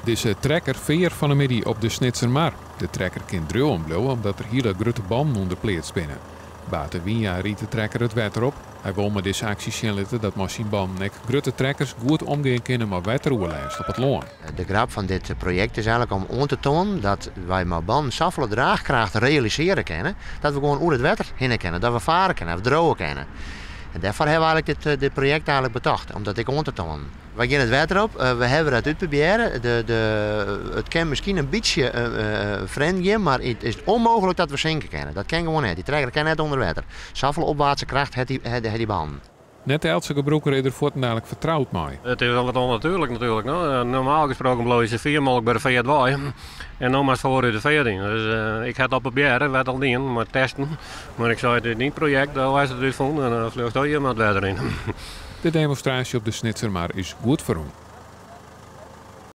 Deze trekker veer van de middag op de Snitsermar. De trekker kan dreuwen blijven omdat er hele grote banden onder pleert spinnen. Bate Wienja riet de trekker het water op. Hij wil met deze actie zien laten dat machinebanden en grote trekkers goed omgaan kunnen met wateroerlijst op het loon. De grap van dit project is eigenlijk om aan te tonen dat wij met banden zoveel draagkracht realiseren kunnen, dat we gewoon over het water heen kunnen, dat we varen kunnen, dat we drogen kunnen. En daarvoor hebben we eigenlijk dit project eigenlijk bedacht, om dat aan te tonen. Wij gaan het water op, we hebben het uitproberen. Het kan misschien een beetje vreemd gaan, maar het is onmogelijk dat we zinken kunnen. Dat kan gewoon niet. Die trekker kan net onder water. Zoveel opwaartse kracht heeft die banden. Net elke gebruiker is er voortdurend vertrouwd mee. Het is wel wat onnatuurlijk natuurlijk. No? Normaal gesproken blijven ze 4 maal bij de veert waaien. En dan maar voor de veert in. Dus ik had dat proberen, werd al niet, maar testen. Maar ik zei, dit is niet project, daar was het dus van. En dan vlucht je met water in. De demonstratie op de Snitsermar is goed voor hem.